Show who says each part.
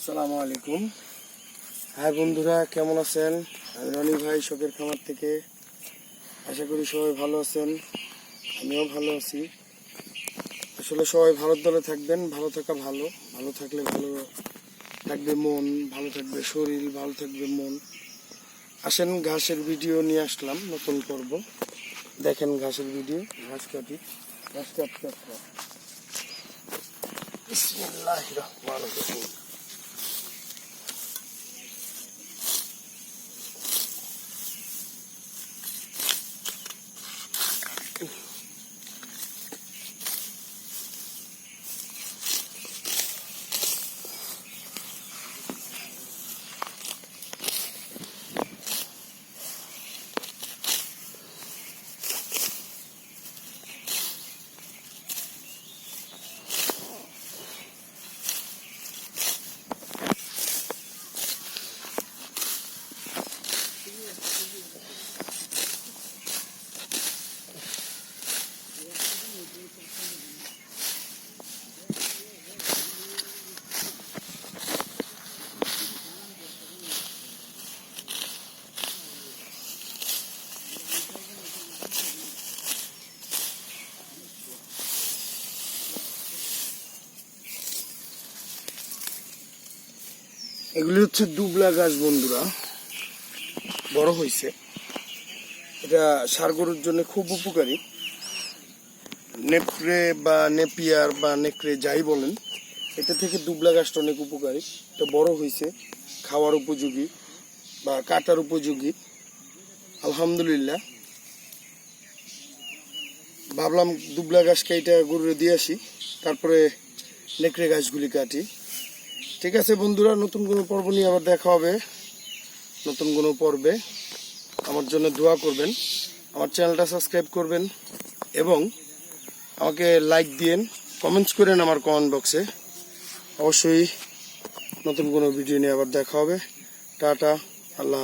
Speaker 1: আসসালামু আলাইকুম। হ্যাঁ বন্ধুরা, কেমন আছেন? আমি রনি ভাই শখের খামার থেকে। আশা করি সবাই ভালো আছেন, আমিও ভালো আছি। আসলে সবাই ভালোর দলে থাকবেন। ভালো থাকা ভালো, ভালো থাকলে ভালো থাকবে মন, ভালো থাকবে শরীর, ভালো থাকবে মন। আসেন, ঘাসের ভিডিও নিয়ে আসলাম, নতুন পর্ব। দেখেন ঘাসের ভিডিও। ঘাস কাটি, ঘাস কাটতে বিসমিল্লাহির রহমানির রহিম। এগুলি হচ্ছে দুবলা গাছ বন্ধুরা, বড় হয়েছে। এটা ষাঁড় গরুর জন্য খুব উপকারী। নেকড়ে বা নেপিয়ার বা নেকড়ে যাই বলেন, এটা থেকে দুবলা গাছটা অনেক উপকারী। এটা বড় হয়েছে, খাওয়ার উপযোগী বা কাটার উপযোগী। আলহামদুলিল্লাহ, ভাবলাম দুবলা গাছ কেটে গরুরে দিয়ে আসি, তারপরে নেকড়ে গাছগুলি কাটি। ঠিক আছে বন্ধুরা, নতুন কোনো পর্ব নিয়ে আবার দেখা হবে। নতুন কোনো পর্বে আমার জন্য দোয়া করবেন, আমার চ্যানেলটা সাবস্ক্রাইব করবেন এবং আমাকে লাইক দিয়েন, কমেন্টস করেন আমার কমেন্ট বক্সে। অবশ্যই নতুন কোনো ভিডিও নিয়ে আবার দেখা হবে। টাটা।